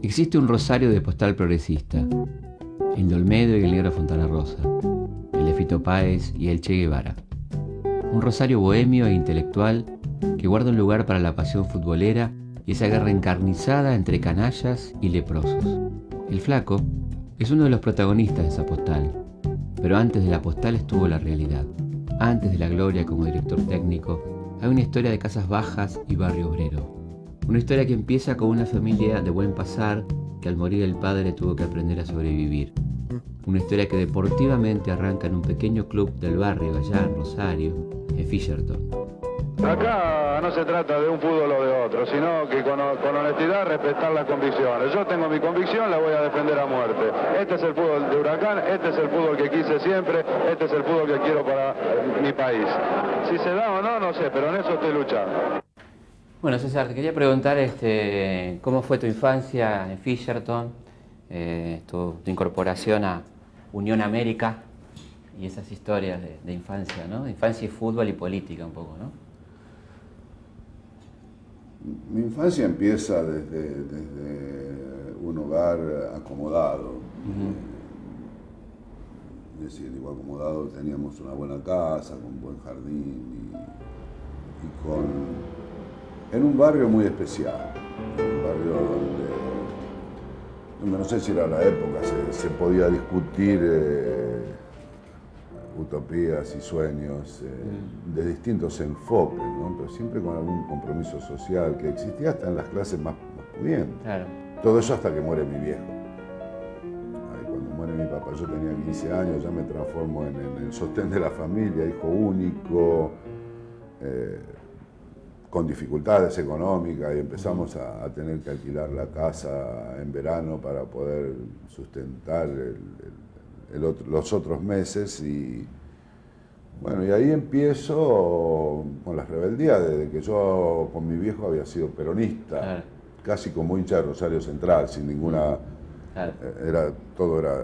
Existe un rosario de postal progresista, el de Olmedo y el negro Fontana Rosa, el de Fito Páez y el Che Guevara. Un rosario bohemio e intelectual que guarda un lugar para la pasión futbolera y esa guerra encarnizada entre canallas y leprosos. El Flaco es uno de los protagonistas de esa postal, pero antes de la postal estuvo la realidad. Antes de la gloria como director técnico, hay una historia de casas bajas y barrio obrero. Una historia que empieza con una familia de buen pasar que al morir el padre tuvo que aprender a sobrevivir. Una historia que deportivamente arranca en un pequeño club del barrio allá en Rosario, en Fisherton. Acá no se trata de un fútbol o de otro, sino que con honestidad respetar las convicciones. Yo tengo mi convicción, la voy a defender a muerte. Este es el fútbol de Huracán, este es el fútbol que quise siempre, este es el fútbol que quiero para mi país. Si se da o no, no sé, pero en eso estoy luchando. Bueno, César, te quería preguntar cómo fue tu infancia en Fisherton, tu incorporación a Unión América y esas historias de infancia, ¿no? De infancia y fútbol y política un poco, ¿no? Mi infancia empieza desde un hogar acomodado. Es decir, digo acomodado, teníamos una buena casa, con buen jardín en un barrio muy especial. Un barrio donde no sé si era la época, se podía discutir utopías y sueños de distintos enfoques, ¿no? Pero siempre con algún compromiso social que existía hasta en las clases más pudientes. Claro. Todo eso hasta que muere mi viejo. Cuando muere mi papá, yo tenía 15 años, ya me transformo en el sostén de la familia, hijo único, con dificultades económicas, y empezamos a tener que alquilar la casa en verano para poder sustentar los otros meses. Y bueno, y ahí empiezo con las rebeldías, desde que yo con mi viejo había sido peronista, Claro. casi como hincha de Rosario Central, sin ninguna... Claro.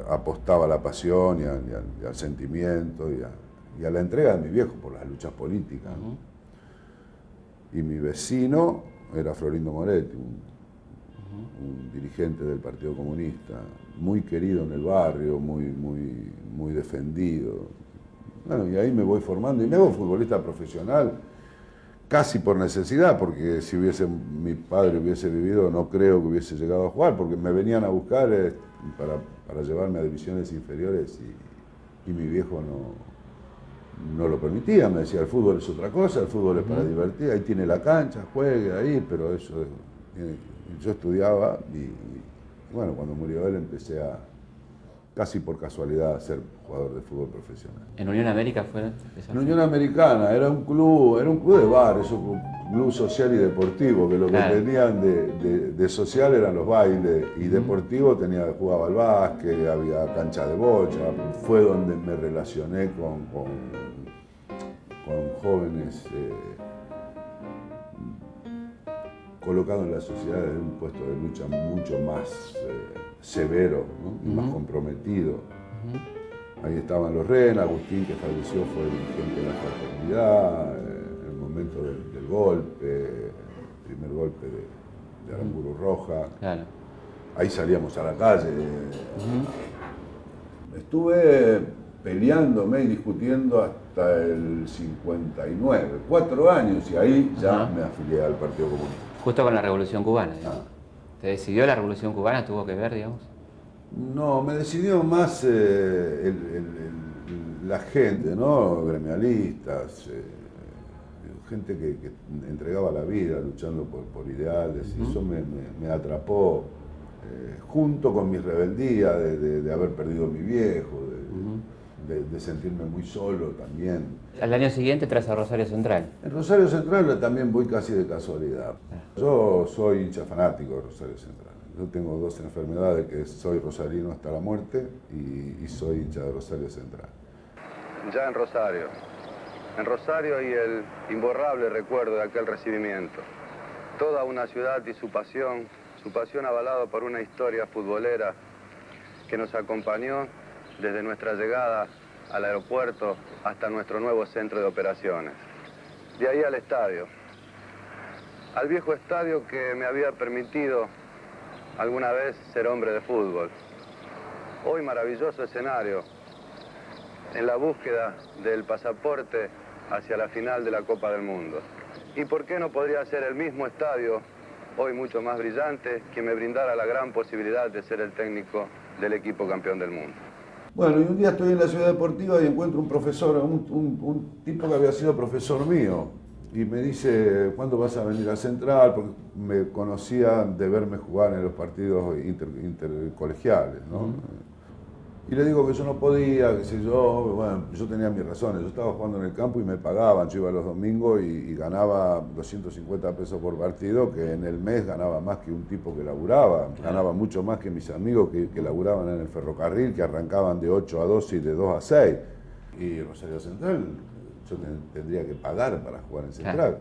Apostaba a la pasión y al sentimiento y a la entrega de mi viejo por las luchas políticas, ¿no? Y mi vecino era Florindo Moretti, un dirigente del Partido Comunista, muy querido en el barrio, muy defendido. Bueno, y ahí me voy formando y me hago futbolista profesional casi por necesidad, porque si mi padre hubiese vivido, no creo que hubiese llegado a jugar, porque me venían a buscar para llevarme a divisiones inferiores y mi viejo no lo permitía. Me decía, el fútbol es otra cosa, el fútbol es para divertir, ahí tiene la cancha, juegue ahí, pero eso... Yo estudiaba y bueno, cuando murió él empecé casi por casualidad a ser jugador de fútbol profesional. ¿En Unión América fue? En Unión Americana, era un club de barrio, un club social y deportivo, que lo Claro. que tenían de social eran los bailes, y deportivo jugaba al básquet, había cancha de bocha. Fue donde me relacioné con jóvenes colocados en la sociedad desde un puesto de lucha mucho más severo, ¿no? Y más comprometido. Ahí estaban los Ren, Agustín, que falleció, fue dirigente de la fraternidad, en el momento del golpe, el primer golpe de Aramburu Roja. Claro. Ahí salíamos a la calle. Estuve peleándome y discutiendo hasta el 59, 4 años, y ahí ya me afilié al Partido Comunista. Justo con la Revolución Cubana, digamos. ¿Te decidió la Revolución Cubana? ¿Tuvo que ver, digamos? No, me decidió más la gente, ¿no? Gremialistas, gente que entregaba la vida luchando por ideales, y eso me atrapó, junto con mi rebeldía de haber perdido a mi viejo, de sentirme muy solo también. Al año siguiente tras a Rosario Central. En Rosario Central también voy casi de casualidad. Yo soy hincha fanático de Rosario Central. Yo tengo 2 enfermedades, que soy rosarino hasta la muerte y soy hincha de Rosario Central. Ya en Rosario y el imborrable recuerdo de aquel recibimiento. Toda una ciudad y su pasión avalada por una historia futbolera que nos acompañó desde nuestra llegada al aeropuerto hasta nuestro nuevo centro de operaciones. De ahí al estadio, al viejo estadio que me había permitido alguna vez ser hombre de fútbol. Hoy maravilloso escenario en la búsqueda del pasaporte hacia la final de la Copa del Mundo. ¿Y por qué no podría ser el mismo estadio, hoy mucho más brillante, que me brindara la gran posibilidad de ser el técnico del equipo campeón del mundo? Bueno, y un día estoy en la Ciudad Deportiva y encuentro un profesor, un tipo que había sido profesor mío, y me dice, ¿cuándo vas a venir a Central? Porque me conocía de verme jugar en los partidos intercolegiales, ¿no? Y le digo que yo no podía, qué sé yo, bueno, yo tenía mis razones, yo estaba jugando en el campo y me pagaban, yo iba los domingos y ganaba 250 pesos por partido, que en el mes ganaba más que un tipo que laburaba, ganaba mucho más que mis amigos que laburaban en el ferrocarril, que arrancaban de 8 a 12 y de 2 a 6. Y Rosario Central, yo tendría que pagar para jugar en Central.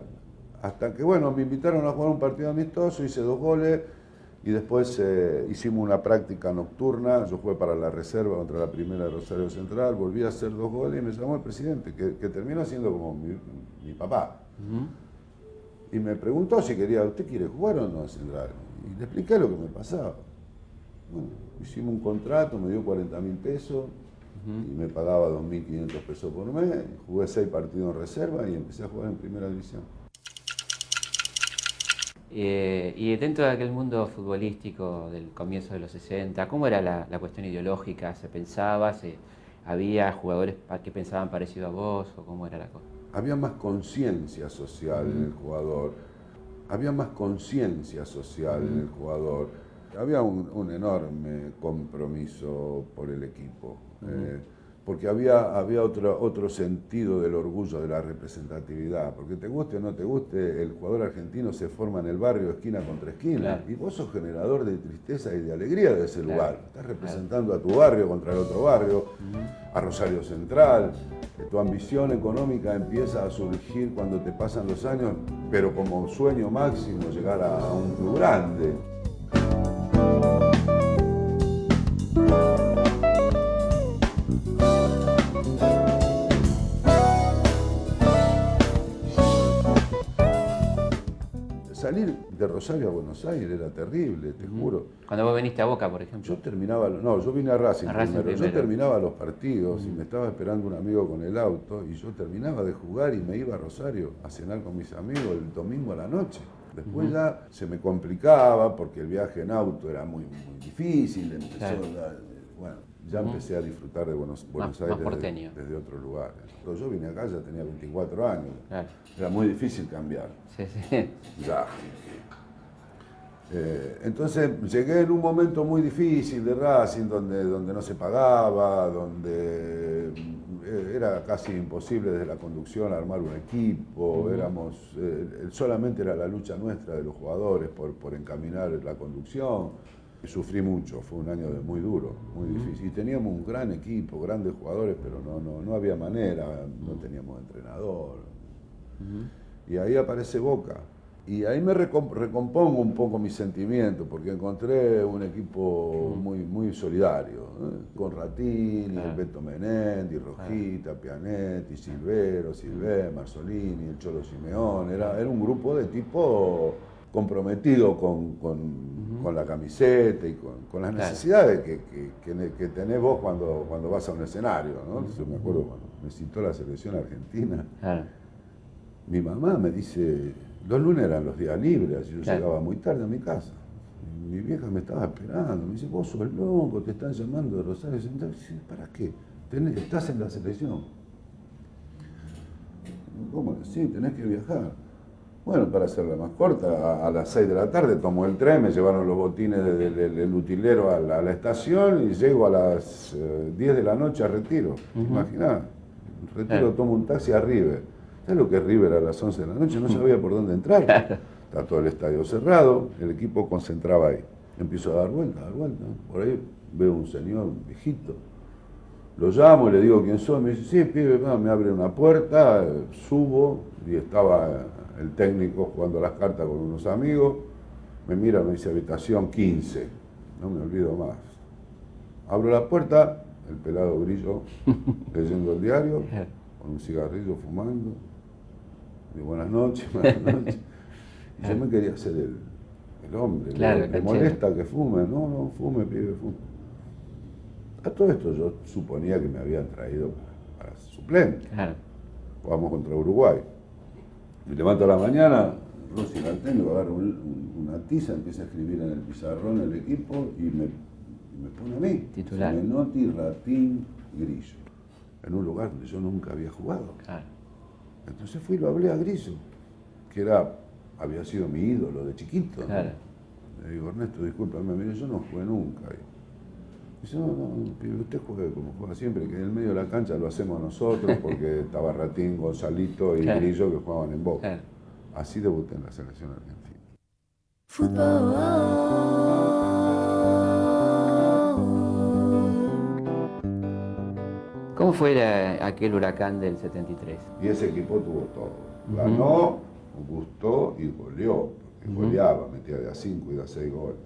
Hasta que, bueno, me invitaron a jugar un partido amistoso, hice 2 goles, y después hicimos una práctica nocturna, yo jugué para la reserva contra la primera de Rosario Central, volví a hacer 2 goles y me llamó el presidente, que terminó siendo como mi papá. Y me preguntó si quería, ¿usted quiere jugar o no a Central? Y le expliqué lo que me pasaba. Bueno, hicimos un contrato, me dio 40.000 pesos y me pagaba 2.500 pesos por mes, jugué 6 partidos en reserva y empecé a jugar en primera división. Y dentro de aquel mundo futbolístico del comienzo de los 60, ¿cómo era la cuestión ideológica? ¿Se pensaba? ¿Había jugadores que pensaban parecido a vos? ¿O cómo era la cosa? Había más conciencia social en el jugador. Había más conciencia social en el jugador. Había un enorme compromiso por el equipo. Porque había otro sentido del orgullo de la representatividad, porque te guste o no te guste, el jugador argentino se forma en el barrio esquina contra esquina, claro. Y vos sos generador de tristeza y de alegría de ese lugar, estás representando a tu barrio contra el otro barrio, a Rosario Central, tu ambición económica empieza a surgir cuando te pasan los años, pero como sueño máximo llegar a un club grande. Salir de Rosario a Buenos Aires era terrible, te juro. Cuando vos viniste a Boca, por ejemplo. Yo vine a Racing, primero. Yo terminaba los partidos y me estaba esperando un amigo con el auto y yo terminaba de jugar y me iba a Rosario a cenar con mis amigos el domingo a la noche. Después ya se me complicaba porque el viaje en auto era muy difícil, ya empecé a disfrutar de Buenos Aires desde otro lugar. Yo vine acá, ya tenía 24 años, era muy difícil cambiar. Ya. Entonces llegué en un momento muy difícil de Racing, donde no se pagaba, donde era casi imposible desde la conducción armar un equipo, solamente era la lucha nuestra de los jugadores por encaminar la conducción. Sufrí mucho, fue un año muy duro, muy difícil. Y teníamos un gran equipo, grandes jugadores, pero no había manera, no teníamos entrenador. Y ahí aparece Boca. Y ahí me recompongo un poco mis sentimientos, porque encontré un equipo muy solidario, con Ratini, el Beto Menendi, Rojita, Pianetti, Silvero, Silvé, Marzolini, el Cholo Simeone. Era un grupo de tipo comprometido con la camiseta y con las necesidades que tenés vos cuando vas a un escenario, ¿no? Yo me acuerdo cuando me citó la selección argentina, mi mamá me dice, los lunes eran los días libres, y yo llegaba muy tarde a mi casa. Y mi vieja me estaba esperando, me dice, vos sos loco, te están llamando de Rosario Central. ¿Para qué? Estás en la selección. ¿Cómo? Sí, tenés que viajar. Bueno, para hacerla más corta, a las 6 de la tarde tomo el tren, me llevaron los botines del utilero a la estación y llego a las 10 de la noche a Retiro. Imaginá, en Retiro tomo un taxi a River. ¿Sabes lo que es River a las 11 de la noche? No sabía por dónde entrar. Está todo el estadio cerrado, el equipo concentraba ahí. Empiezo a dar vueltas. Por ahí veo un señor, un viejito. Lo llamo y le digo quién soy. Me dice, sí, pibe, me abre una puerta, subo y estaba el técnico jugando las cartas con unos amigos. Me mira, me dice habitación 15. No me olvido más. Abro la puerta, el pelado Grillo leyendo el diario, con un cigarrillo fumando. Y buenas noches. Y yo me quería hacer el hombre. Claro, le molesta que fume, no, fume, pibe, fume. A todo esto yo suponía que me habían traído para suplente. Claro. Jugamos contra Uruguay. Me levanto a la mañana, Rossi Galtengo agarra una tiza, empieza a escribir en el pizarrón el equipo y me pone a mí. Titular. Menotti, Ratín, Grillo. En un lugar donde yo nunca había jugado. Claro. Entonces fui y lo hablé a Grillo, que había sido mi ídolo de chiquito. Claro. ¿no? Le digo, Ernesto, discúlpame, mire, yo no jugué nunca. Dice, no, pibe, usted juega como juega siempre, que en el medio de la cancha lo hacemos nosotros, porque estaba Ratín, Gonzalito y claro. Grillo que jugaban en Boca. Claro. Así debuté en la selección argentina. ¿Cómo fue aquel Huracán del 73? Y ese equipo tuvo todo. Ganó, gustó y goleó. Porque goleaba, metía de a 5 y de a 6 goles.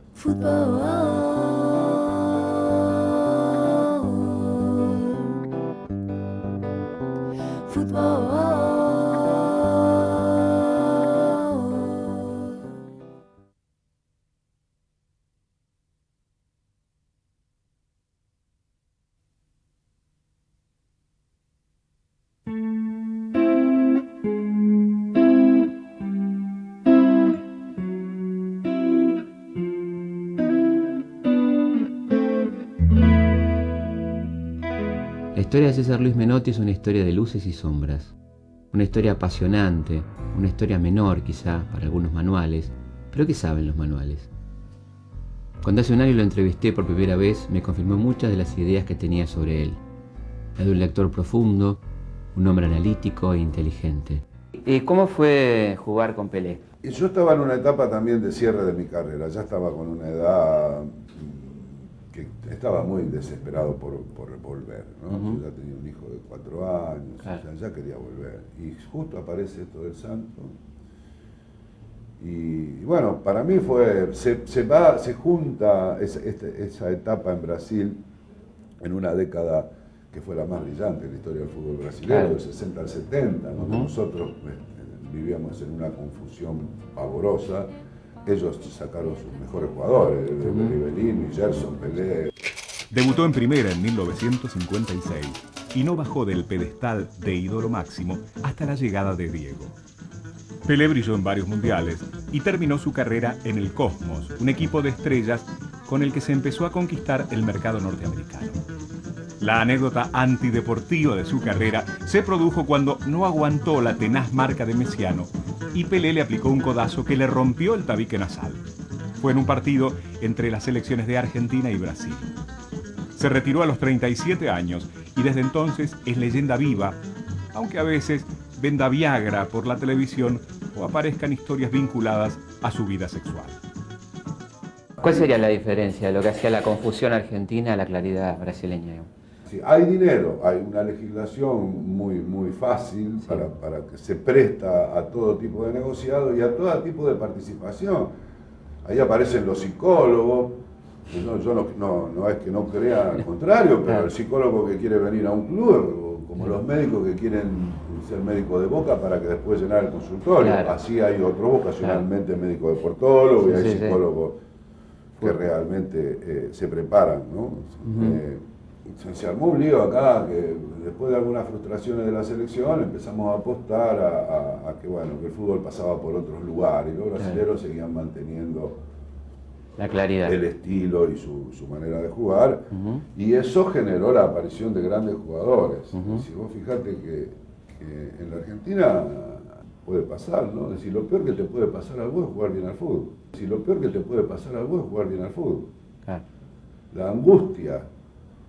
La historia de César Luis Menotti es una historia de luces y sombras, una historia apasionante, una historia menor quizá para algunos manuales, pero ¿qué saben los manuales? Cuando hace un año lo entrevisté por primera vez, me confirmó muchas de las ideas que tenía sobre él. La de un lector profundo, un hombre analítico e inteligente. ¿Y cómo fue jugar con Pelé? Y yo estaba en una etapa también de cierre de mi carrera, ya estaba con una edad que estaba muy desesperado por volver, ¿no? Yo ya tenía un hijo de 4 años, claro. O sea, ya quería volver. Y justo aparece esto del Santo. Y bueno, para mí se junta esa etapa en Brasil en una década que fue la más brillante en la historia del fútbol brasileño, claro. Del 60 al 70, donde nosotros vivíamos en una confusión pavorosa. Ellos sacaron sus mejores jugadores, Rivelino, Gerson, Pelé. Debutó en primera en 1956 y no bajó del pedestal de ídolo máximo hasta la llegada de Diego. Pelé brilló en varios mundiales y terminó su carrera en el Cosmos, un equipo de estrellas con el que se empezó a conquistar el mercado norteamericano. La anécdota antideportiva de su carrera se produjo cuando no aguantó la tenaz marca de Messiano y Pelé le aplicó un codazo que le rompió el tabique nasal. Fue en un partido entre las selecciones de Argentina y Brasil. Se retiró a los 37 años y desde entonces es leyenda viva, aunque a veces venda Viagra por la televisión o aparezcan historias vinculadas a su vida sexual. ¿Cuál sería la diferencia de lo que hacía la confusión argentina a la claridad brasileña? Sí, hay dinero, hay una legislación muy fácil, sí. para que se presta a todo tipo de negociado y a todo tipo de participación. Ahí aparecen los psicólogos, yo no es que no crea, al contrario, pero claro. El psicólogo que quiere venir a un club, como los médicos que quieren ser médico de Boca para que después llenar el consultorio. Claro. Así hay otros vocacionalmente, claro. Médico deportólogo, y hay psicólogos que realmente se preparan, ¿no? Se armó un lío acá que después de algunas frustraciones de la selección empezamos a apostar a que, bueno, que el fútbol pasaba por otros lugares y los brasileños seguían manteniendo la claridad, el estilo y su manera de jugar, y eso generó la aparición de grandes jugadores. Si vos fijate que en la Argentina puede pasar, ¿no? Es decir, lo peor que te puede pasar a vos es jugar bien al fútbol. Si lo peor que te puede pasar a vos es jugar bien al fútbol. Claro. La angustia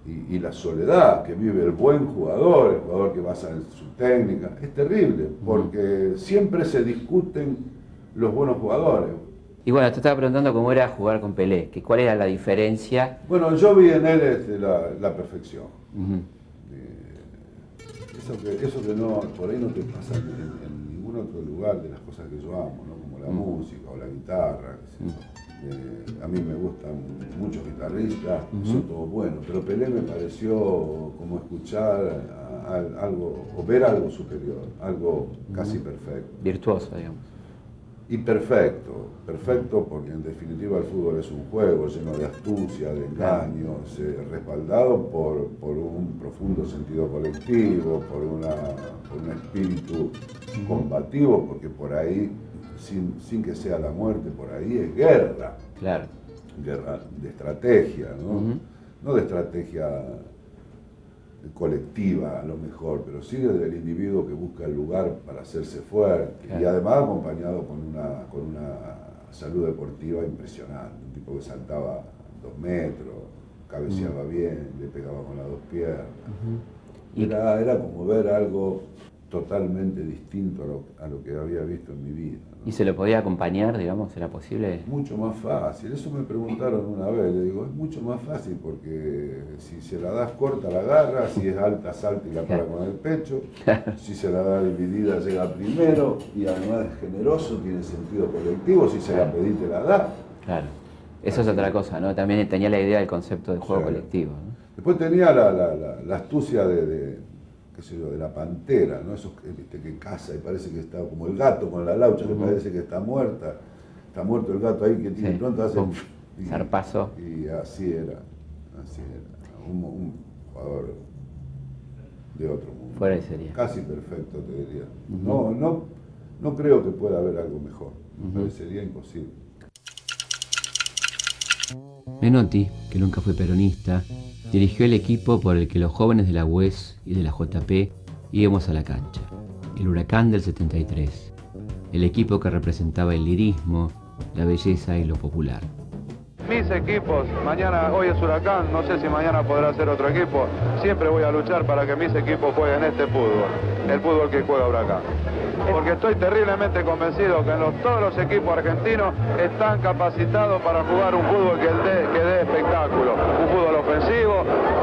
y la soledad que vive el buen jugador, el jugador que basa en su técnica, es terrible, porque siempre se discuten los buenos jugadores. Y bueno, te estaba preguntando cómo era jugar con Pelé, que cuál era la diferencia. Bueno, yo vi en él la perfección. Eso que no, por ahí no te pasa en ningún otro lugar de las cosas que yo amo, ¿no? Como la música o la guitarra. A mí me gustan muchos guitarristas, son todos buenos, pero Pelé me pareció como escuchar algo, o ver algo superior, algo casi perfecto. Virtuoso, digamos. Y perfecto, perfecto porque en definitiva el fútbol es un juego lleno de astucia, de engaños, respaldado por un profundo sentido colectivo, por un espíritu combativo, porque por ahí, sin que sea la muerte, por ahí es guerra. Claro. Guerra de estrategia, ¿no? No de estrategia colectiva a lo mejor, pero sí del individuo que busca el lugar para hacerse fuerte, claro. Y además acompañado con una salud deportiva impresionante, un tipo que saltaba 2 metros, cabeceaba bien, le pegaba con las 2 piernas. Era como ver algo totalmente distinto a lo que había visto en mi vida, ¿no? ¿Y se lo podía acompañar, digamos, era posible? Mucho más fácil, eso me preguntaron una vez, le digo, es mucho más fácil porque si se la das corta la agarra, si es alta salta y la para con el pecho, si se la da dividida llega primero y además es generoso, tiene sentido colectivo, si se la pedís te la da. Claro, eso es otra cosa, ¿no? También tenía la idea del concepto de juego colectivo, ¿no? Después tenía la astucia qué sé yo, de la pantera, ¿no? Esos que caza y parece que está como el gato con la laucha, que parece que está muerto el gato ahí que tiene, sí. Pronto hace zarpazo. Y así era, un jugador de otro mundo. Fuera de serie. Casi perfecto, te diría. No creo que pueda haber algo mejor, me parecería imposible. Menotti, que nunca fue peronista, dirigió el equipo por el que los jóvenes de la UES y de la JP íbamos a la cancha, el Huracán del 73, el equipo que representaba el lirismo, la belleza y lo popular. Mis equipos, hoy es Huracán, no sé si mañana podrá ser otro equipo, siempre voy a luchar para que mis equipos jueguen este fútbol, el fútbol que juega Huracán. Porque estoy terriblemente convencido que todos los equipos argentinos están capacitados para jugar un fútbol que dé espectáculo. Un fútbol ofensivo,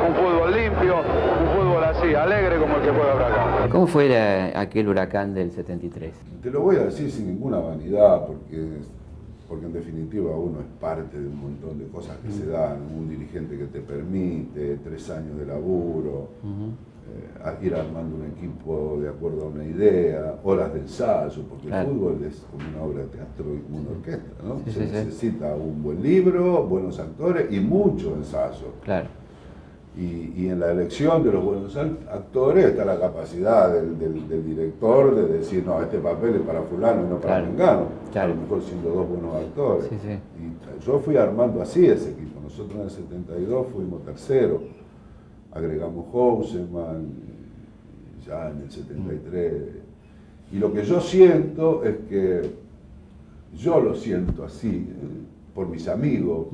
un fútbol limpio, un fútbol así, alegre como el que juega Huracán. ¿Cómo fue aquel Huracán del 73? Te lo voy a decir sin ninguna vanidad, porque en definitiva uno es parte de un montón de cosas que se dan, un dirigente que te permite, 3 años de laburo, ir armando un equipo de acuerdo a una idea, horas de ensayo, porque el fútbol es como una obra de teatro y como una orquesta, ¿no? Se necesita un buen libro, buenos actores y mucho ensayo. Claro. Y en la elección de los buenos actores está la capacidad del director de decir, no, este papel es para fulano y no para mengano, a lo mejor siendo 2 buenos actores. Y yo fui armando así ese equipo. Nosotros en el 72 fuimos terceros, agregamos Houseman, ya en el 73. Y lo que yo siento es que, yo lo siento así, por mis amigos,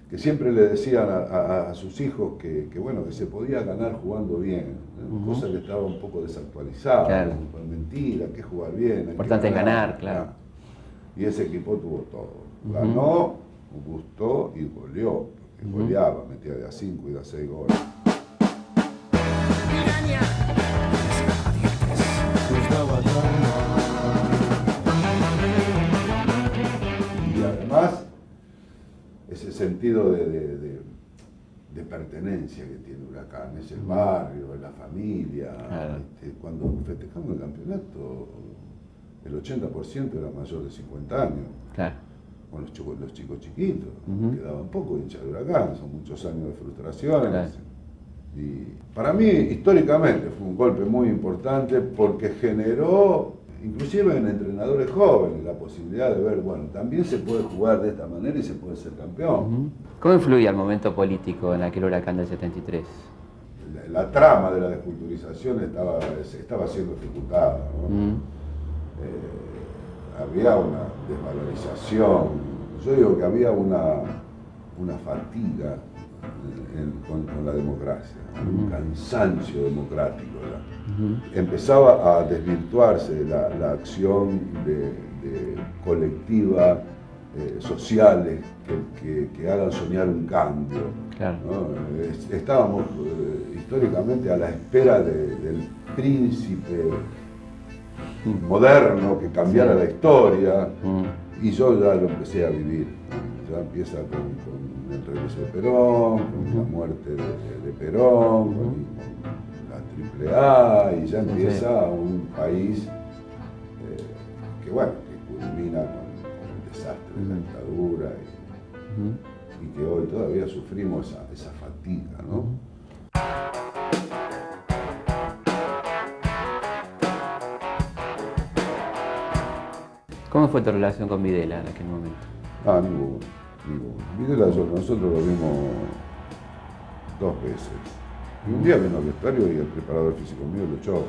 que siempre le decían a sus hijos que se podía ganar jugando bien, cosa que estaba un poco desactualizada, mentira, que jugar bien. Importante es ganar, claro. Y ese equipo tuvo todo. Ganó, gustó y goleó, porque goleaba, metía de a 5 y de a 6 goles. Y además, ese sentido de pertenencia que tiene Huracán, es el barrio, es la familia. Cuando festejamos el campeonato, el 80% era mayor de 50 años. Claro. Con los chicos chiquitos, quedaban poco hinchas de Huracán, son muchos años de frustraciones. Claro. Y para mí, históricamente, fue un golpe muy importante porque generó, inclusive en entrenadores jóvenes, la posibilidad de ver, también se puede jugar de esta manera y se puede ser campeón. ¿Cómo influía el momento político en aquel Huracán del 73? La trama de la desculturización estaba siendo ejecutada, ¿no? Había una desvalorización, yo digo que había una fatiga con la democracia, un cansancio democrático. Empezaba a desvirtuarse la acción de colectiva, sociales, que hagan soñar un cambio. Claro. ¿No? Estábamos históricamente a la espera del príncipe moderno que cambiara la historia, y yo ya lo empecé a vivir. Ya empieza con el regreso de Perón, con la muerte de Perón, con la AAA, y ya empieza un país que culmina de la dictadura y que hoy todavía sufrimos esa fatiga, ¿no? ¿Cómo fue tu relación con Videla en aquel momento? Ninguno. Videla, nosotros lo vimos 2 veces. Y un día vino al vestuario y el preparador físico mío lo echó.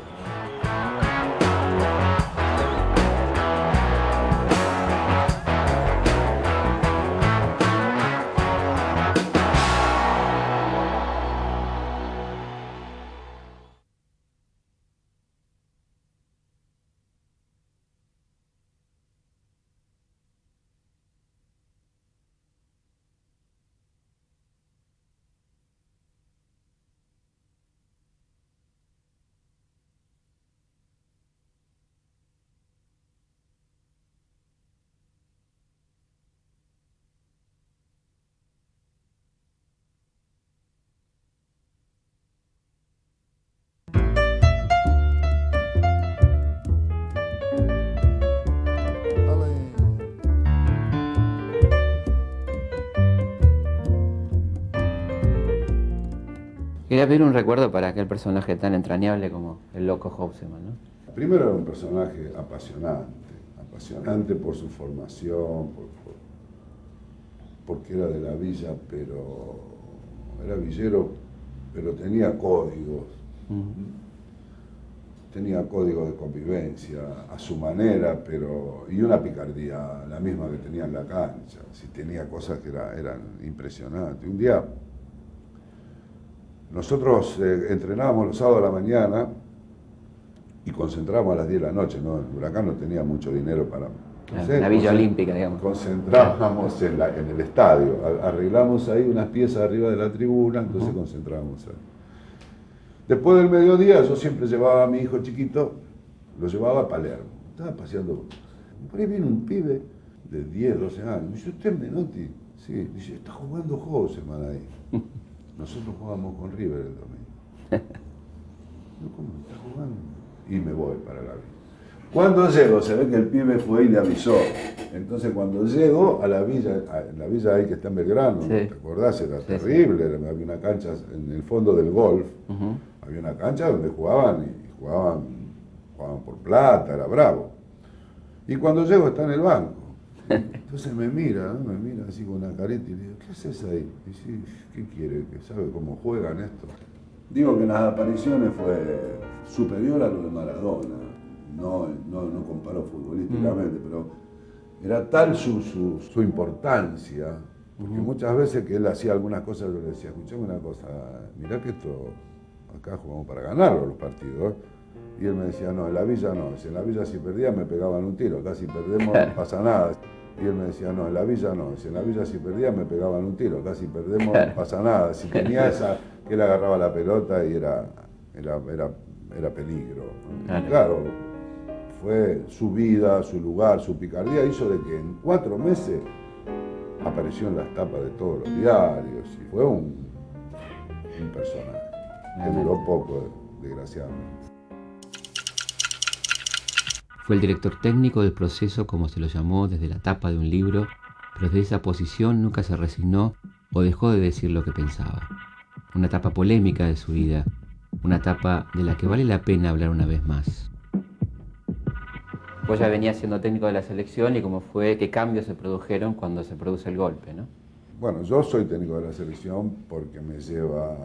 Quería pedir un recuerdo para aquel personaje tan entrañable como el loco Houseman, ¿no? Primero era un personaje apasionante por su formación, porque era de la villa, pero era villero, pero tenía códigos. Tenía códigos de convivencia a su manera, y una picardía, la misma que tenía en la cancha. Sí, tenía cosas que eran impresionantes. Un día nosotros entrenábamos los sábados a la mañana y concentrábamos a las 10 de la noche, ¿no? El Huracán no tenía mucho dinero para... La Villa Olímpica, digamos. Concentrábamos en el estadio, arreglamos ahí unas piezas arriba de la tribuna, entonces concentrábamos ahí. Después del mediodía yo siempre llevaba a mi hijo chiquito, lo llevaba a Palermo. Estaba paseando, por ahí vino un pibe de 10, 12 años. Me dice, ¿usted es Menotti? Sí. Dice, está jugando Houseman ahí. Nosotros jugamos con River el domingo. Yo, ¿cómo está jugando? Y me voy para la villa. Cuando llego, se ve que el pibe fue y le avisó. Entonces cuando llego a la villa ahí que está en Belgrano, sí. ¿Te acordás? Era terrible, había una cancha en el fondo del golf, había una cancha donde jugaban por plata, era bravo. Y cuando llego está en el banco. Entonces me mira así con una careta y le digo, ¿qué haces ahí? Y dice, ¿qué quiere? ¿Que sabe cómo juegan esto? Digo que en las apariciones fue superior a lo de Maradona. No comparo futbolísticamente, pero era tal su importancia, porque muchas veces que él hacía algunas cosas, yo le decía, escuchame una cosa, mirá que esto, acá jugamos para ganarlo los partidos. Y él me decía, no, en la villa no, si en la villa si perdía me pegaban un tiro, acá si perdemos no pasa nada. Y él me decía, no, en la villa no, si en la villa si perdía me pegaban un tiro, acá si perdemos no pasa nada. Si tenía esa, que él agarraba la pelota y era peligro. Y claro, fue su vida, su lugar, su picardía, hizo de que en 4 meses apareció en las tapas de todos los diarios y fue un personaje que duró poco, desgraciadamente. Fue el director técnico del proceso, como se lo llamó, desde la tapa de un libro, pero desde esa posición nunca se resignó o dejó de decir lo que pensaba. Una etapa polémica de su vida, una etapa de la que vale la pena hablar una vez más. Vos ya venías siendo técnico de la selección y cómo fue, qué cambios se produjeron cuando se produce el golpe, ¿no? Bueno, yo soy técnico de la selección porque me lleva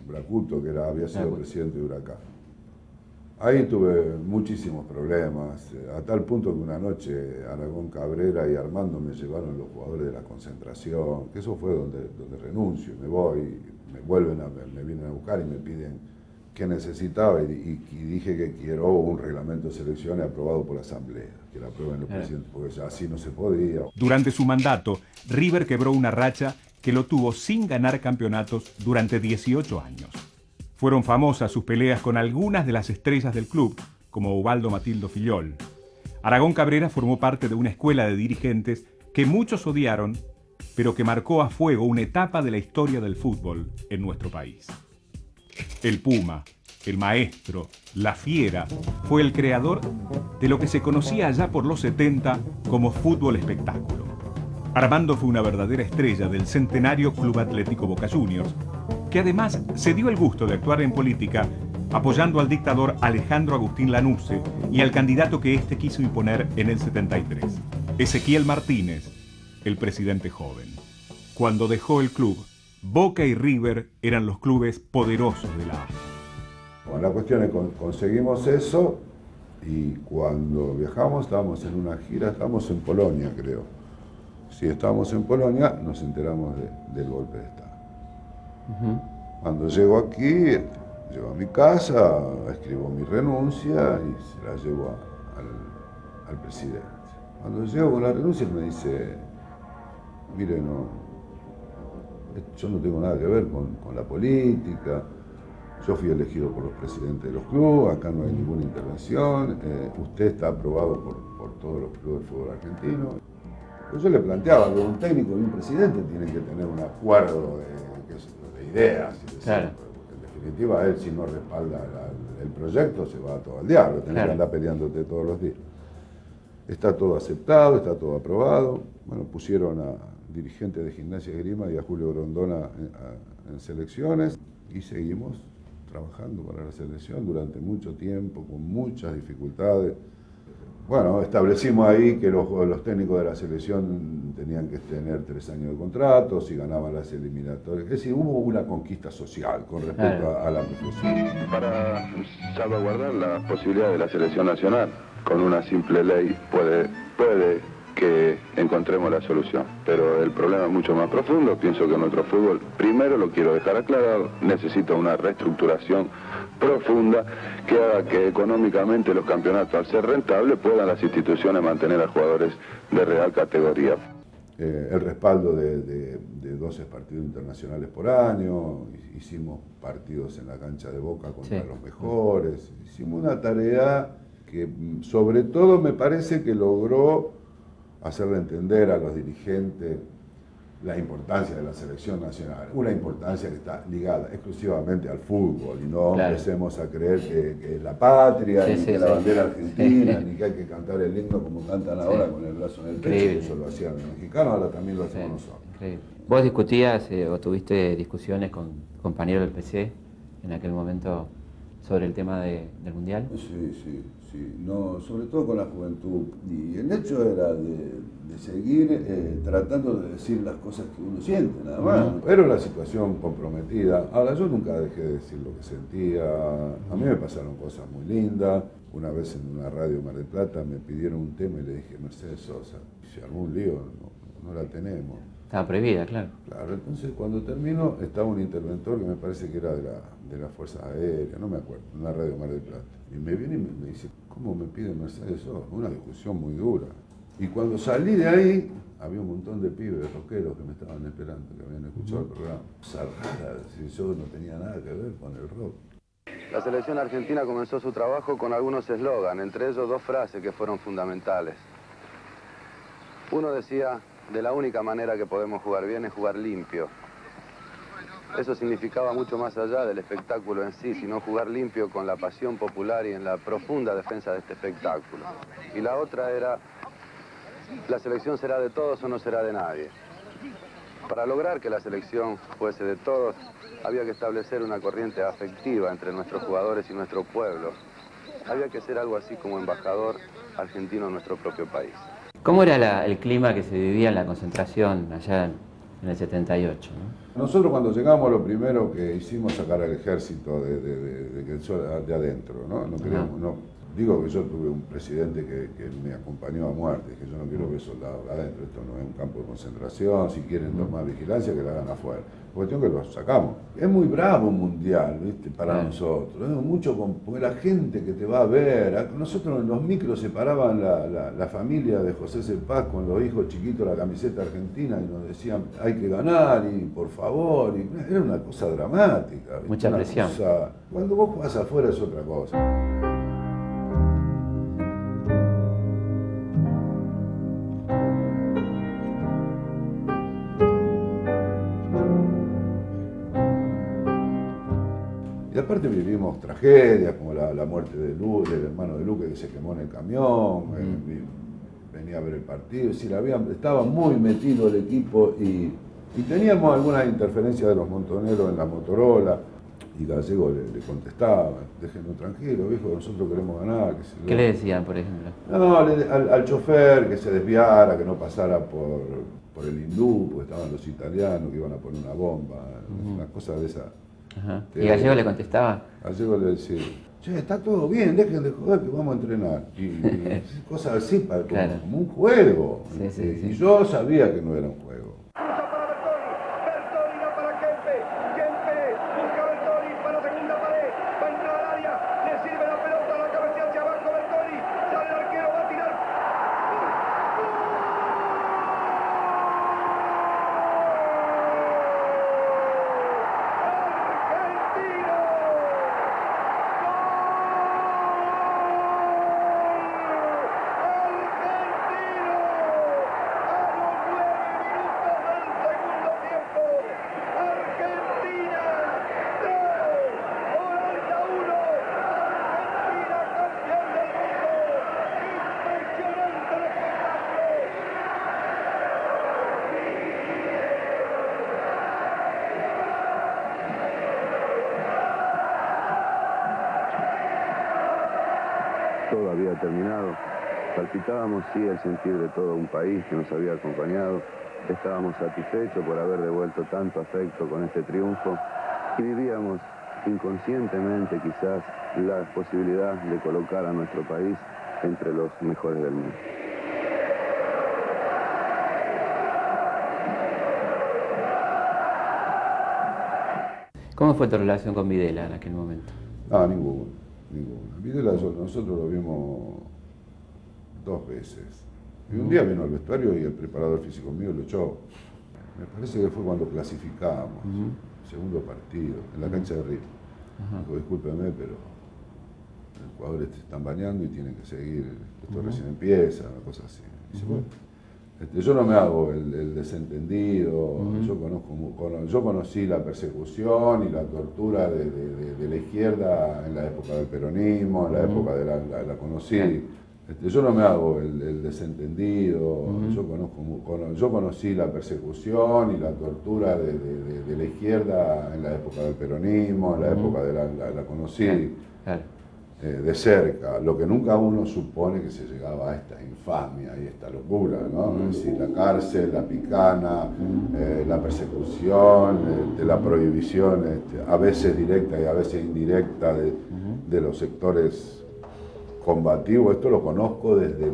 Bracuto, que había sido presidente de Huracán. Ahí tuve muchísimos problemas, a tal punto que una noche Aragón Cabrera y Armando me llevaron los jugadores de la concentración, que eso fue donde renuncio, me voy, me vienen a buscar y me piden qué necesitaba y dije que quiero un reglamento de selecciones aprobado por la Asamblea, que la aprueben los presidentes, porque así no se podía. Durante su mandato, River quebró una racha que lo tuvo sin ganar campeonatos durante 18 años. Fueron famosas sus peleas con algunas de las estrellas del club, como Ubaldo Matildo Fillol. Aragón Cabrera formó parte de una escuela de dirigentes que muchos odiaron, pero que marcó a fuego una etapa de la historia del fútbol en nuestro país. El Puma, el maestro, la fiera, fue el creador de lo que se conocía allá por los 70 como fútbol espectáculo. Armando fue una verdadera estrella del centenario Club Atlético Boca Juniors, que además se dio el gusto de actuar en política apoyando al dictador Alejandro Agustín Lanusse y al candidato que éste quiso imponer en el 73, Ezequiel Martínez, el presidente joven. Cuando dejó el club, Boca y River eran los clubes poderosos de la AFA. Bueno, la cuestión es que conseguimos eso y cuando viajamos estábamos en una gira, estábamos en Polonia, creo. Si estábamos en Polonia, nos enteramos del golpe de Estado. Cuando llego aquí, llego a mi casa, escribo mi renuncia y se la llevo al presidente. Cuando llego con la renuncia me dice, mire, yo no tengo nada que ver con la política, yo fui elegido por los presidentes de los clubes, acá no hay ninguna intervención, usted está aprobado por todos los clubes de fútbol argentino. Pues yo le planteaba que un técnico y un presidente tienen que tener un acuerdo de ideas, claro. En definitiva, él si no respalda el proyecto se va todo al diablo, tenés claro. que andar peleándote todos los días. Está todo aceptado, está todo aprobado. Bueno, pusieron a dirigentes de Gimnasia y Esgrima y a Julio Grondona en selecciones y seguimos trabajando para la selección durante mucho tiempo, con muchas dificultades. Bueno, establecimos ahí que los técnicos de la selección tenían que tener 3 años de contrato, si ganaban las eliminatorias. Es decir, hubo una conquista social con respecto a la profesión. Para salvaguardar la posibilidad de la selección nacional, con una simple ley puede que encontremos la solución. Pero el problema es mucho más profundo. Pienso que nuestro fútbol, primero lo quiero dejar aclarado, necesita una reestructuración profunda que haga que económicamente los campeonatos, al ser rentables, puedan las instituciones mantener a jugadores de real categoría. El respaldo de 12 partidos internacionales por año, hicimos partidos en la cancha de Boca contra los mejores, hicimos una tarea que sobre todo me parece que logró hacerle entender a los dirigentes la importancia de la selección nacional, una importancia que está ligada exclusivamente al fútbol y no empecemos a creer que es la patria, ni que la bandera argentina, ni que hay que cantar el himno como cantan ahora con el brazo en el pecho, eso lo hacían los mexicanos, ahora también lo hacemos nosotros. Increíble. ¿Vos discutías o tuviste discusiones con compañeros del PC en aquel momento sobre el tema del Mundial? Sí. No, sobre todo con la juventud. Y el hecho era de seguir tratando de decir las cosas que uno siente, nada más. Era una situación comprometida. Ahora, yo nunca dejé de decir lo que sentía. A mí me pasaron cosas muy lindas. Una vez en una radio Mar del Plata me pidieron un tema y le dije, Mercedes Sosa, si armó un lío, no la tenemos. Estaba prohibida, claro. Claro, entonces cuando terminó estaba un interventor que me parece que era de las Fuerzas Aéreas, no me acuerdo, en una radio Mar del Plata. Y me viene y me dice, ¿cómo me pide Mercedes Sosa? Una discusión muy dura. Y cuando salí de ahí, había un montón de pibes rockeros que me estaban esperando, que habían escuchado el programa. Zarrada, si yo no tenía nada que ver con el rock. La selección argentina comenzó su trabajo con algunos eslogans, entre ellos 2 frases que fueron fundamentales. Uno decía, de la única manera que podemos jugar bien es jugar limpio. Eso significaba mucho más allá del espectáculo en sí, sino jugar limpio con la pasión popular y en la profunda defensa de este espectáculo. Y la otra era, la selección será de todos o no será de nadie. Para lograr que la selección fuese de todos, había que establecer una corriente afectiva entre nuestros jugadores y nuestro pueblo. Había que ser algo así como embajador argentino en nuestro propio país. ¿Cómo era el clima que se vivía en la concentración allá en el 78? ¿no? Nosotros cuando llegamos lo primero que hicimos sacar al ejército de adentro, ¿no? No queríamos, digo que yo tuve un presidente que me acompañó a muerte, que yo no quiero ver soldados adentro, esto no es un campo de concentración, si quieren tomar vigilancia que la hagan afuera. Cuestión que lo sacamos. Es muy bravo un mundial, ¿viste? Para nosotros, es mucho porque la gente que te va a ver, nosotros en los micros se paraban la familia de José Cepaz con los hijos chiquitos la camiseta argentina y nos decían hay que ganar y por favor, y era una cosa dramática. ¿Viste? Mucha presión. Cuando vos jugás afuera es otra cosa. Y aparte vivimos tragedias, como la muerte de Luque, del hermano de Luque que se quemó en el camión, venía a ver el partido, es decir, estaba muy metido el equipo y teníamos algunas interferencias de los montoneros en la Motorola. Y Gallego le contestaba, déjenos tranquilo, viejo, nosotros queremos ganar. ¿Qué le decían, por ejemplo? No, al chofer que se desviara, que no pasara por el hindú, porque estaban los italianos que iban a poner una bomba, una cosa de esa. Ajá. ¿Y Gallego le contestaba? Gallego le decía, che, está todo bien, dejen de joder que vamos a entrenar. Y cosas así, como un juego. Sí. Y yo sabía que no era un juego. Todo había terminado. Palpitábamos, sí, el sentir de todo un país que nos había acompañado. Estábamos satisfechos por haber devuelto tanto afecto con este triunfo y vivíamos inconscientemente quizás la posibilidad de colocar a nuestro país entre los mejores del mundo. ¿Cómo fue tu relación con Videla en aquel momento? No, ninguna. Videla, nosotros lo vimos 2 veces. Y un día vino al vestuario y el preparador físico mío lo echó. Me parece que fue cuando clasificábamos, segundo partido, en la cancha de Río. Dijo, discúlpeme, pero los jugadores te están bañando y tienen que seguir, esto recién empieza, una cosa así. Dice, bueno, yo no me hago el desentendido, yo conocí la persecución y la tortura de la izquierda en la época del peronismo, en la época de la conocí. Yo no me hago el desentendido, yo conocí la persecución y la tortura de la izquierda en la época del peronismo, en la época de la conocí. De cerca, lo que nunca uno supone que se llegaba a esta infamia y esta locura, ¿no? Es decir, la cárcel, la picana, la persecución, la prohibición, a veces directa y a veces indirecta de los sectores combativos. Esto lo conozco desde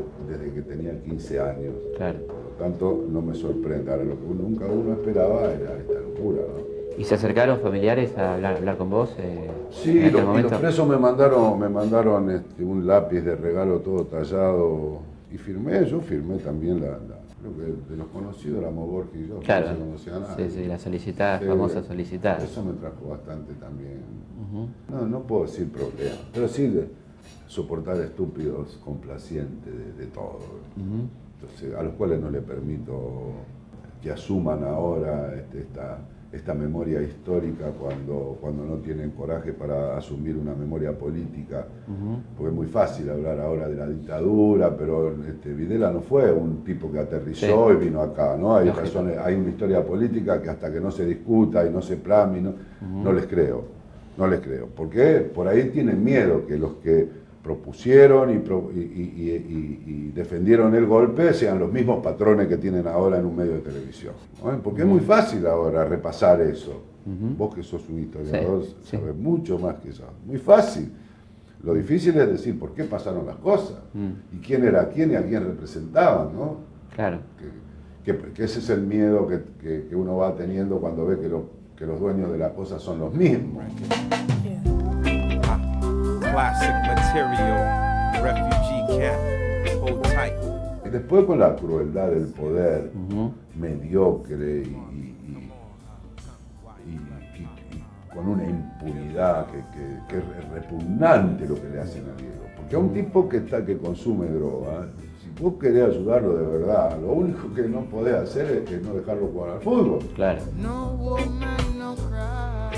que tenía 15 años. Claro. Por lo tanto, no me sorprende. Ahora, lo que nunca uno esperaba era esta locura, ¿no? ¿Y se acercaron familiares a hablar con vos? Sí, en aquel momento? Los presos me mandaron un lápiz de regalo todo tallado y yo firmé también creo que de los conocidos éramos Borges y yo, claro. No se conocía a nadie. Sí, la solicitada, famosa solicitada. Eso me trajo bastante también. No puedo decir problema, pero sí de soportar estúpidos complacientes de todo. Entonces, a los cuales no le permito que asuman ahora esta memoria histórica cuando no tienen coraje para asumir una memoria política, porque es muy fácil hablar ahora de la dictadura, pero Videla no fue un tipo que aterrizó y vino acá, ¿no? Hay una historia política que hasta que no se discuta y no se plame, no les creo, porque por ahí tienen miedo que los que propusieron y defendieron el golpe sean los mismos patrones que tienen ahora en un medio de televisión, ¿no? Porque es muy fácil ahora repasar eso. Vos que sos un historiador sabés mucho más que eso. Muy fácil. Lo difícil es decir por qué pasaron las cosas y quién era quién y a quién representaban, ¿no? Claro. Que ese es el miedo que uno va teniendo cuando ve que los dueños de la cosa son los mismos. Classic material, refugee camp, hold tight. Y después con la crueldad del poder mediocre y con una impunidad que es repugnante lo que le hacen a Diego. Porque a un tipo que consume droga, si vos querés ayudarlo de verdad, lo único que no podés hacer es no dejarlo jugar al fútbol. Claro. No woman, no cry.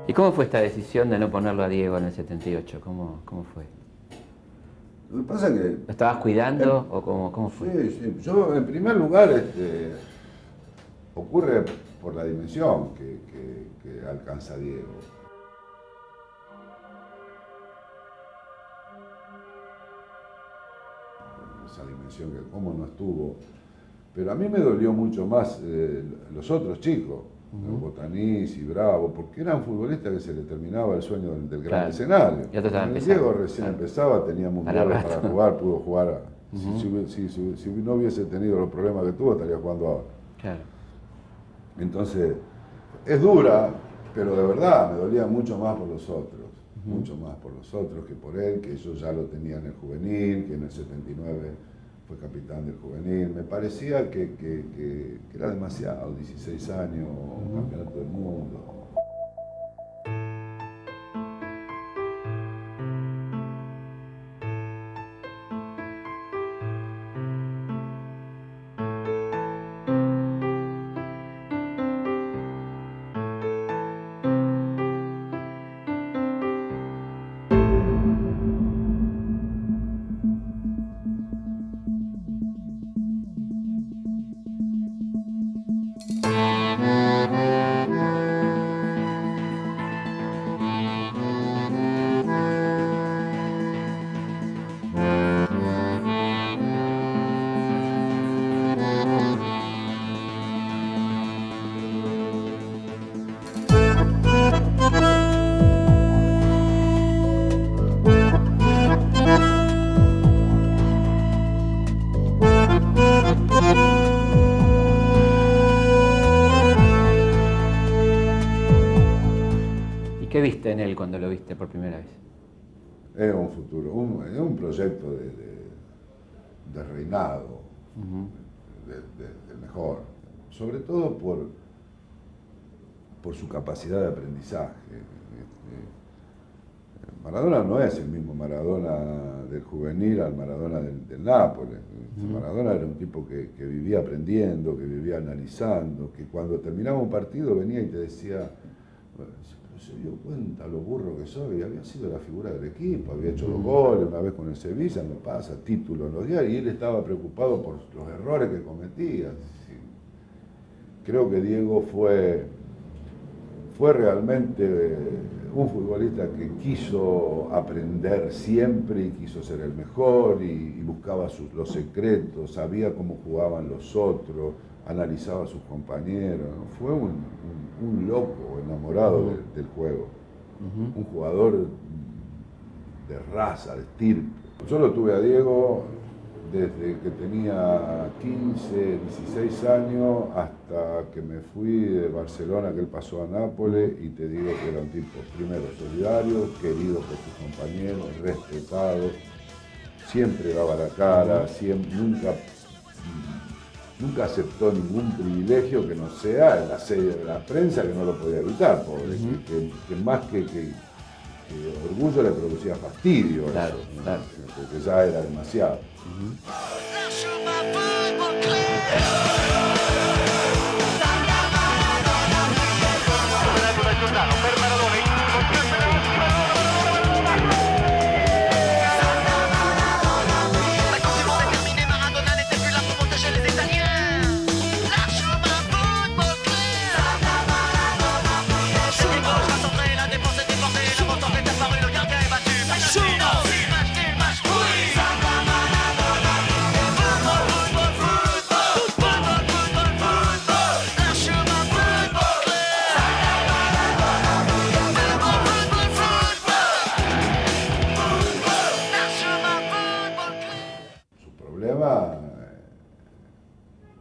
¿Y cómo fue esta decisión de no ponerlo a Diego en el 78? ¿Cómo fue? Lo que pasa es que... ¿Lo estabas cuidando o cómo fue? Sí. Yo, en primer lugar, ocurre por la dimensión que alcanza Diego. Esa dimensión que cómo no estuvo. Pero a mí me dolió mucho más los otros chicos, Botanís y Bravo, porque eran futbolistas que se les terminaba el sueño del gran escenario. Diego recién empezaba, tenía mundiales para jugar, pudo jugar. Si no hubiese tenido los problemas que tuvo, estaría jugando ahora. Claro. Entonces, es dura, pero de verdad me dolía mucho más por los otros. Mucho más por los otros que por él, que yo ya lo tenía en el juvenil, que en el 79 fue capitán del juvenil. Me parecía que era demasiado, 16 años, campeonato del mundo. ¿Qué viste en él cuando lo viste por primera vez? Es un futuro, es un proyecto de reinado, del mejor, sobre todo por su capacidad de aprendizaje. Maradona no es el mismo Maradona del juvenil al Maradona del Nápoles. Maradona era un tipo que vivía aprendiendo, que vivía analizando, que cuando terminaba un partido venía y te decía, se dio cuenta lo burro que soy, había sido la figura del equipo, había hecho los goles, una vez con el Sevilla, me pasa, título en los diarios, y él estaba preocupado por los errores que cometía. Creo que Diego fue realmente un futbolista que quiso aprender siempre y quiso ser el mejor y buscaba los secretos, sabía cómo jugaban los otros, analizaba a sus compañeros, ¿no? Fue un loco enamorado del juego, un jugador de raza, de estirpe. Yo lo tuve a Diego desde que tenía 15, 16 años hasta que me fui de Barcelona, que él pasó a Nápoles, y te digo que era un tipo, primero, solidario, querido por sus compañeros, respetado, siempre daba la cara, nunca aceptó ningún privilegio que no sea en la sede de la prensa, que no lo podía evitar, pobre, que más que orgullo le producía fastidio, claro, eso, claro. Porque ya era demasiado.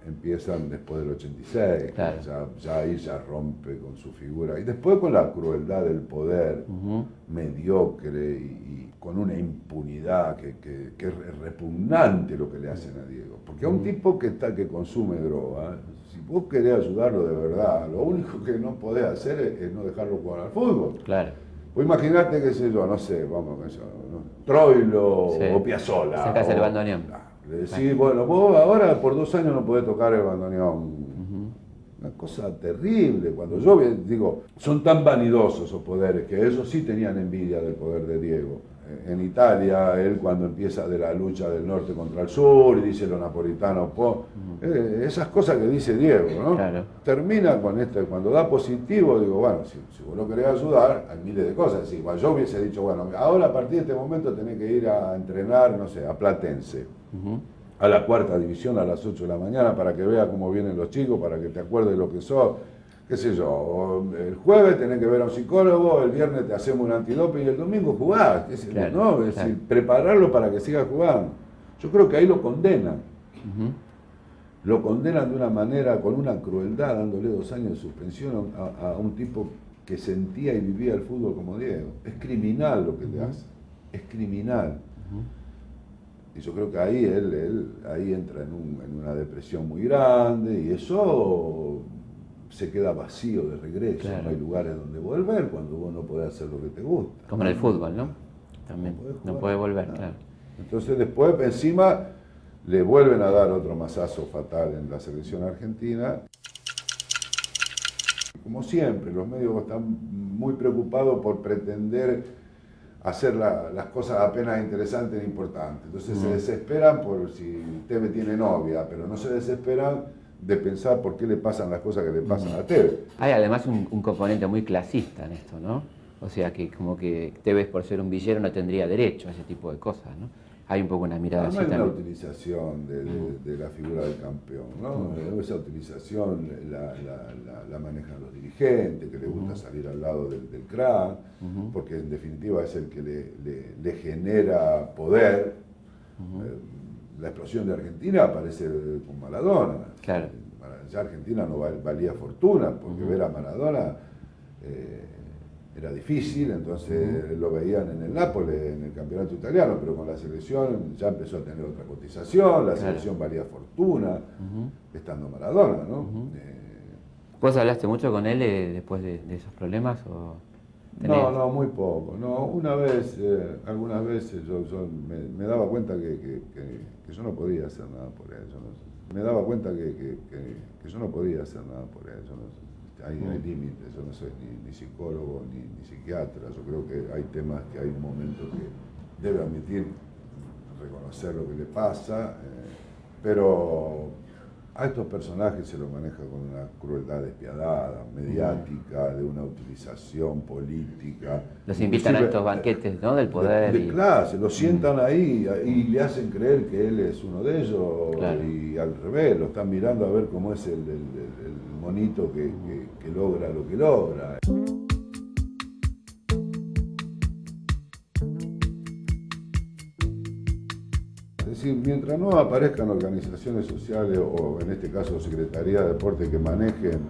Empiezan después del 86, claro. ya ahí ya rompe con su figura. Y después con la crueldad del poder, mediocre y con una impunidad que es repugnante lo que le hacen a Diego. Porque a un tipo que consume droga, si vos querés ayudarlo de verdad, lo único que no podés hacer es no dejarlo jugar al fútbol. Claro. Pues imagínate, qué sé yo, no sé, vamos con eso, ¿no? Troilo o Piazzolla. Sacás el bandoneón. Le decís, bueno, vos ahora por 2 años no podés tocar el bandoneón. Una cosa terrible. Cuando yo digo, son tan vanidosos esos poderes que ellos sí tenían envidia del poder de Diego. En Italia, él cuando empieza de la lucha del norte contra el sur y dice los napolitanos, esas cosas que dice Diego, ¿no? Claro. Termina con esto, cuando da positivo, digo, bueno, si vos lo querés ayudar, hay miles de cosas. Si yo hubiese dicho, bueno, ahora a partir de este momento tenés que ir a entrenar, no sé, a Platense. A la 4ª división a las 8 de la mañana para que vea cómo vienen los chicos, para que te acuerdes de lo que sos, qué sé yo. O el jueves tenés que ver a un psicólogo, el viernes te hacemos un antidoping y el domingo jugás, qué sé yo, ¿no? Es decir, prepararlo para que siga jugando. Yo creo que ahí lo condenan. Lo condenan de una manera, con una crueldad, dándole 2 años de suspensión a un tipo que sentía y vivía el fútbol como Diego. Es criminal lo que le hace, es criminal. Y yo creo que ahí él entra en una depresión muy grande y eso se queda vacío de regreso. Claro. No hay lugares donde volver cuando vos no podés hacer lo que te gusta. Como en el fútbol, ¿no? También no podés volver, claro. Entonces después encima le vuelven a dar otro mazazo fatal en la selección argentina. Como siempre, los medios están muy preocupados por pretender hacer las cosas apenas interesantes e importantes. Entonces se desesperan por si Tevez tiene novia, pero no se desesperan de pensar por qué le pasan las cosas que le pasan a Tevez. Hay además un componente muy clasista en esto, ¿no? O sea, que como que Tevez por ser un villero no tendría derecho a ese tipo de cosas, ¿no? Hay un poco una mirada así también. también. Hay una utilización de la figura del campeón, ¿no? Esa utilización la manejan los dirigentes, que les gusta salir al lado del crack, porque en definitiva es el que le genera poder. La explosión de Argentina aparece con Maradona. Claro. Ya Argentina no valía fortuna, porque ver a Maradona era difícil, entonces lo veían en el Nápoles, en el campeonato italiano, pero con la selección ya empezó a tener otra cotización, la selección valía fortuna, estando Maradona, ¿no? ¿Vos hablaste mucho con él después de esos problemas? ¿O no, muy poco. No, una vez, algunas veces yo me daba cuenta que yo no podía hacer nada por él. Me daba cuenta que yo no podía hacer nada por él. Hay límites, yo no soy ni psicólogo ni psiquiatra. Yo creo que hay temas que hay un momento que debe admitir, reconocer lo que le pasa, pero a estos personajes se los maneja con una crueldad despiadada, mediática, de una utilización política. Los invitan a estos banquetes, ¿no? Del poder. De clase, los sientan ahí y le hacen creer que él es uno de ellos, claro. Y al revés, lo están mirando a ver cómo es el monito que logra lo que logra. Es decir, mientras no aparezcan organizaciones sociales o en este caso Secretaría de Deporte que manejen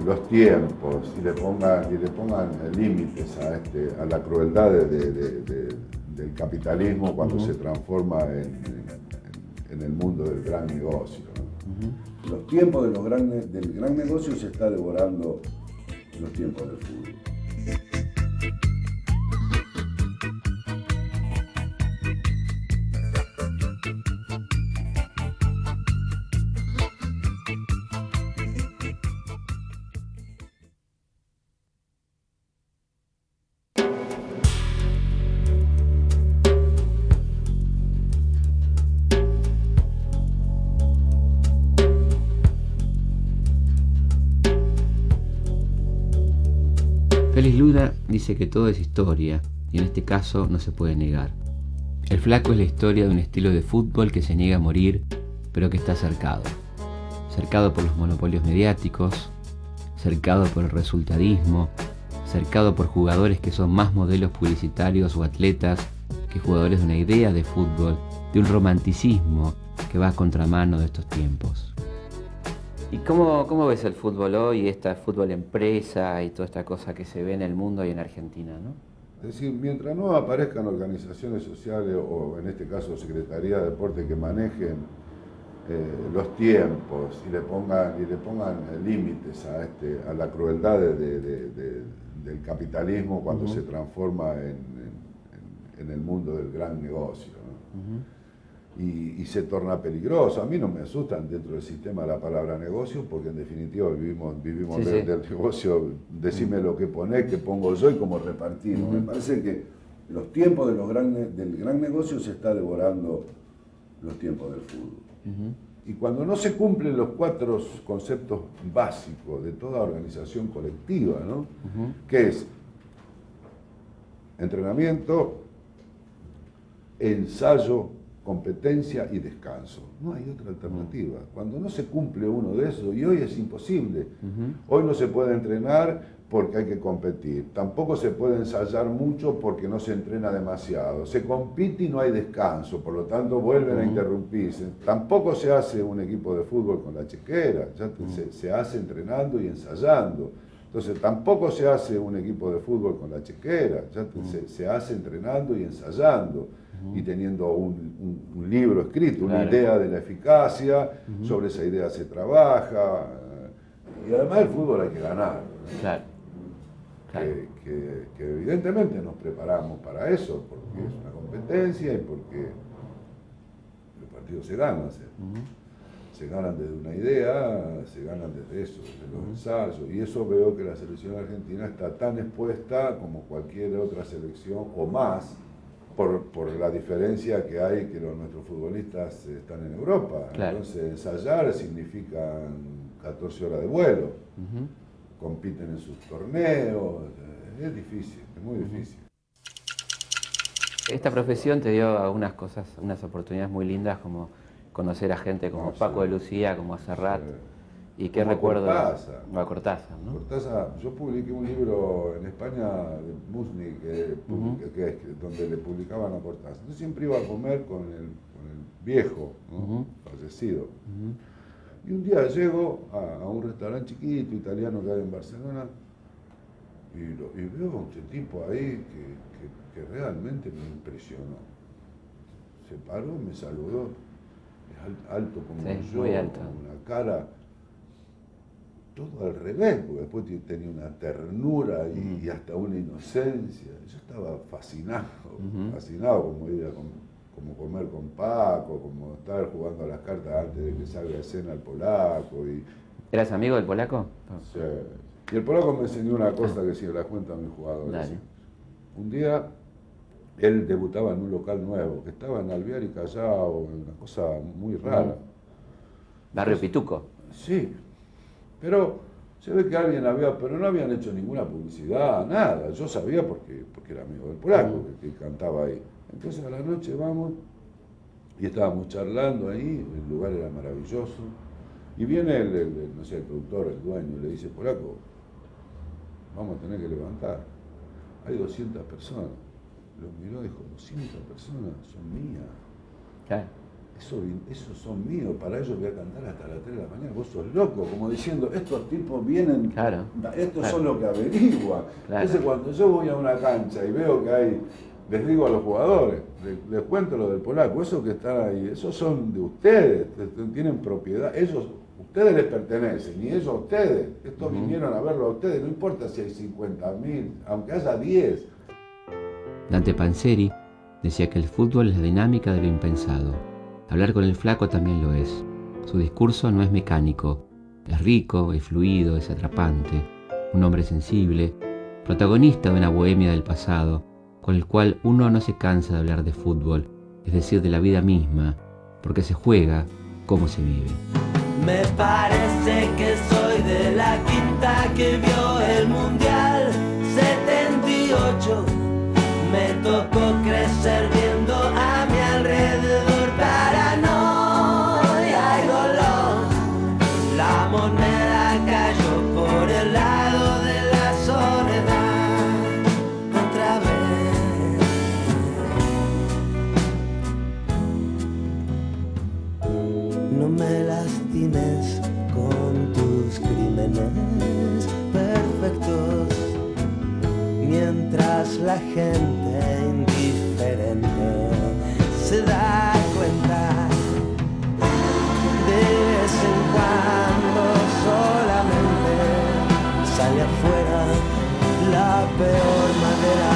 los tiempos y le pongan límites a la crueldad del capitalismo cuando se transforma en el mundo del gran negocio, ¿no? Los tiempos del gran negocio se está devorando los tiempos del fútbol. Félix Luna dice que todo es historia, y en este caso no se puede negar. El Flaco es la historia de un estilo de fútbol que se niega a morir, pero que está cercado. Cercado por los monopolios mediáticos, cercado por el resultadismo, cercado por jugadores que son más modelos publicitarios o atletas que jugadores de una idea de fútbol, de un romanticismo que va a contramano de estos tiempos. ¿Y cómo ves el fútbol hoy, esta fútbol empresa y toda esta cosa que se ve en el mundo y en Argentina, ¿no? Es decir, mientras no aparezcan organizaciones sociales o en este caso Secretaría de Deporte que manejen los tiempos y le pongan límites a la crueldad del capitalismo cuando se transforma en el mundo del gran negocio, ¿no? y se torna peligroso. A mí no me asustan dentro del sistema la palabra negocio, porque en definitiva vivimos Sí, sí. del negocio, decime lo que ponés, que pongo yo y cómo repartimos. Me parece que los tiempos del gran negocio se está devorando los tiempos del fútbol. Y cuando no se cumplen los 4 conceptos básicos de toda organización colectiva, ¿no? Que es entrenamiento, ensayo, competencia y descanso. No hay otra alternativa. Cuando no se cumple uno de esos, y hoy es imposible, hoy no se puede entrenar porque hay que competir. Tampoco se puede ensayar mucho porque no se entrena demasiado. Se compite y no hay descanso, por lo tanto vuelven a interrumpirse. Tampoco se hace un equipo de fútbol con la chequera, se hace entrenando y ensayando. Entonces tampoco se hace un equipo de fútbol con la chequera, se hace entrenando y ensayando. Y teniendo un libro escrito, una idea de la eficacia, sobre esa idea se trabaja. Y además el fútbol hay que ganar. Claro. Que evidentemente nos preparamos para eso, porque es una competencia y porque los partidos se ganan. Se ganan desde una idea, se ganan desde eso, desde los ensayos. Y eso veo que la selección argentina está tan expuesta como cualquier otra selección, o más, por la diferencia que hay que nuestros futbolistas están en Europa. Claro. Entonces ensayar significa 14 horas de vuelo. Compiten en sus torneos, es difícil, es muy difícil. Esta profesión te dio algunas cosas, unas oportunidades muy lindas, como conocer a gente como Paco de Lucía, como a Serrat. ¿Y qué recuerdos? A Cortázar, ¿no? Cortázar, yo publiqué un libro en España de Musni, donde le publicaban a Cortázar. Yo siempre iba a comer con el viejo, ¿no? Fallecido. Y un día llego a un restaurante chiquito, italiano que hay en Barcelona, y veo a un tipo ahí que realmente me impresionó. Se paró, me saludó, es alto como yo, muy alto. con una cara todo al revés, porque después tenía una ternura y hasta una inocencia. Yo estaba fascinado, como ir como comer con Paco, como estar jugando a las cartas antes de que salga a escena el polaco. ¿Eras amigo del polaco? Sí. Y el polaco me enseñó una cosa que si la cuenta a mis jugadores. Dale. Un día él debutaba en un local nuevo, que estaba en Alvear y Callao, una cosa muy rara. Barrio Pituco. Sí, pero se ve que alguien pero no habían hecho ninguna publicidad, nada. Yo sabía porque era amigo del polaco, que cantaba ahí. Entonces a la noche vamos y estábamos charlando ahí, el lugar era maravilloso. Y viene el productor, el dueño, y le dice: polaco, vamos a tener que levantar. Hay 200 personas. Lo miró y dijo: 200 personas son mías. Claro. Esos son míos, para ellos voy a cantar hasta las 3 de la mañana, vos sos loco, como diciendo, estos tipos vienen, estos son los que averiguan. Entonces cuando yo voy a una cancha y veo que hay, les digo a los jugadores, les cuento lo del polaco, esos que están ahí, esos son de ustedes, tienen propiedad, ustedes les pertenecen, y ellos a ustedes, estos vinieron a verlo a ustedes, no importa si hay 50.000, aunque haya 10. Dante Panzeri decía que el fútbol es la dinámica de lo impensado. Hablar con el flaco también lo es. Su discurso no es mecánico, es rico, es fluido, es atrapante. Un hombre sensible, protagonista de una bohemia del pasado, con el cual uno no se cansa de hablar de fútbol, es decir, de la vida misma, porque se juega como se vive. Me parece que soy de la quinta que vio el Mundial 78. Me tocó crecer viendo a mi alrededor paranoia y dolor. La moneda cayó por el lado de la soledad otra vez. No me lastimes con tus crímenes perfectos, mientras la gente indiferente se da cuenta. De vez en cuando solamente sale afuera la peor manera